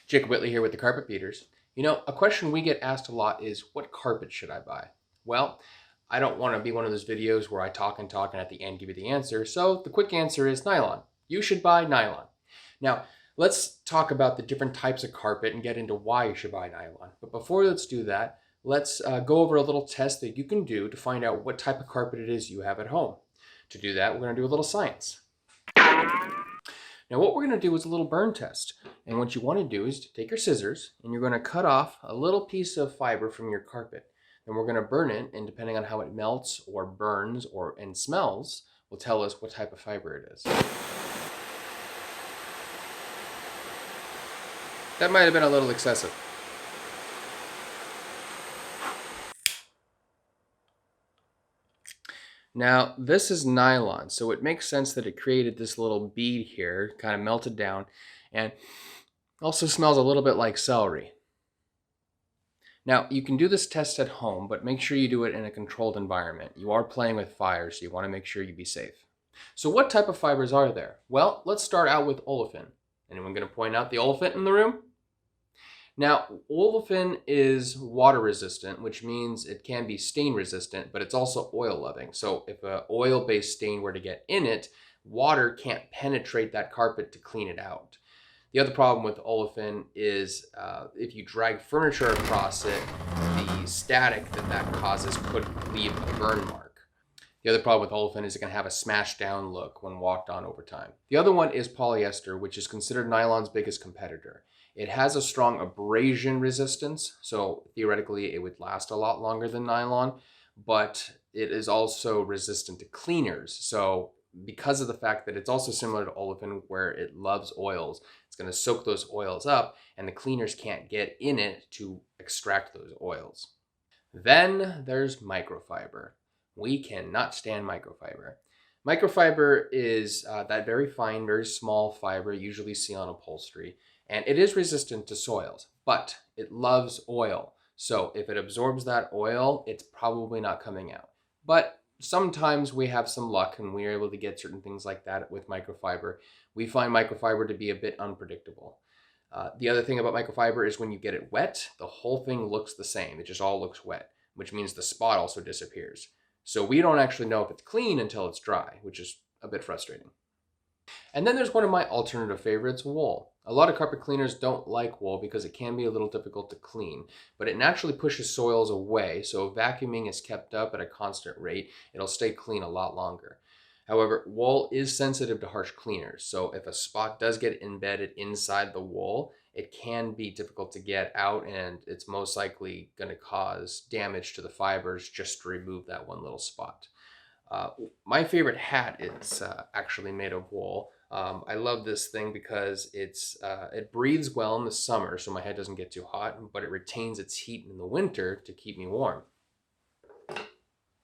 Jacob Whitley here with the Carpet Beaters. You know, a question we get asked a lot is, what carpet should I buy? Well, I don't want to be one of those videos where I talk and at the end give you the answer, so the quick answer is nylon. You should buy nylon. Now, let's talk about the different types of carpet and get into why you should buy nylon. But before let's do that, let's go over a little test that you can do to find out what type of carpet it is you have at home. To do that, we're going to do a little science. Now what we're going to do is a little burn test. And what you want to do is to take your scissors and you're going to cut off a little piece of fiber from your carpet. And we're going to burn it, and depending on how it melts or burns and smells will tell us what type of fiber it is. That might have been a little excessive. Now, this is nylon, so it makes sense that it created this little bead here, kind of melted down, and also smells a little bit like celery. Now, you can do this test at home, but make sure you do it in a controlled environment. You are playing with fire, so you want to make sure you be safe. So what type of fibers are there? Well, let's start out with olefin. Anyone going to point out the olefin in the room? Now, olefin is water resistant, which means it can be stain resistant, but it's also oil loving. So if an oil-based stain were to get in it, water can't penetrate that carpet to clean it out. The other problem with olefin is if you drag furniture across it, the static that causes could leave a burn mark. The other problem with olefin is it can have a smashed down look when walked on over time. The other one is polyester, which is considered nylon's biggest competitor. It has a strong abrasion resistance, so theoretically it would last a lot longer than nylon, but it is also resistant to cleaners. So because of the fact that it's also similar to olefin where it loves oils, it's going to soak those oils up and the cleaners can't get in it to extract those oils. Then there's microfiber. We cannot stand microfiber. Microfiber is that very fine, very small fiber you usually see on upholstery. And it is resistant to soils, but it loves oil. So if it absorbs that oil, it's probably not coming out. But sometimes we have some luck and we're able to get certain things like that with microfiber. We find microfiber to be a bit unpredictable. The other thing about microfiber is when you get it wet, the whole thing looks the same. It just all looks wet, which means the spot also disappears. So we don't actually know if it's clean until it's dry, which is a bit frustrating. And then there's one of my alternative favorites, wool. A lot of carpet cleaners don't like wool because it can be a little difficult to clean, but it naturally pushes soils away, so if vacuuming is kept up at a constant rate, it'll stay clean a lot longer. However, wool is sensitive to harsh cleaners, so if a spot does get embedded inside the wool, it can be difficult to get out, and it's most likely going to cause damage to the fibers just to remove that one little spot. My favorite hat is actually made of wool. I love this thing because it breathes well in the summer, so my head doesn't get too hot, but it retains its heat in the winter to keep me warm.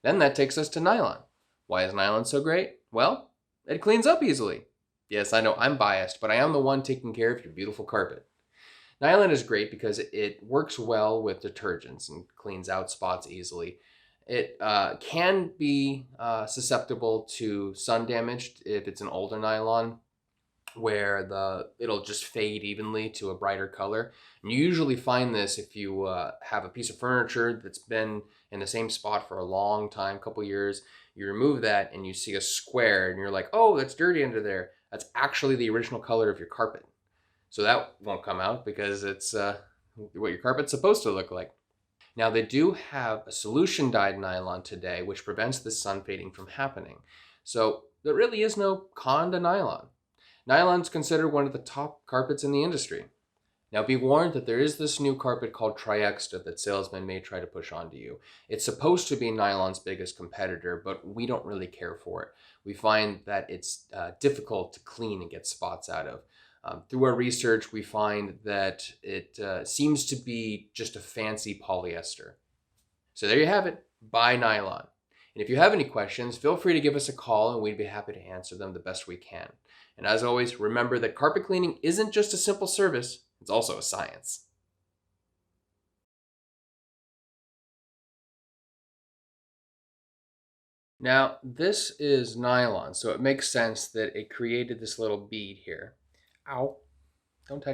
Then that takes us to nylon. Why is nylon so great? Well, it cleans up easily. Yes, I know I'm biased, but I am the one taking care of your beautiful carpet. Nylon is great because it works well with detergents and cleans out spots easily. It can be susceptible to sun damage if it's an older nylon, where it'll just fade evenly to a brighter color. And you usually find this if you have a piece of furniture that's been in the same spot for a long time, couple years. You remove that and you see a square and you're like, oh, that's dirty under there. That's actually the original color of your carpet. So that won't come out because it's what your carpet's supposed to look like. Now they do have a solution dyed nylon today which prevents this sun fading from happening. So there really is no con to nylon. Nylon's considered one of the top carpets in the industry. Now be warned that there is this new carpet called Triexta that salesmen may try to push onto you. It's supposed to be nylon's biggest competitor, but we don't really care for it. We find that it's difficult to clean and get spots out of. Through our research, we find that it seems to be just a fancy polyester. So there you have it, buy nylon. And if you have any questions, feel free to give us a call and we'd be happy to answer them the best we can. And as always, remember that carpet cleaning isn't just a simple service, it's also a science. Now, this is nylon, so it makes sense that it created this little bead here. Ow, don't touch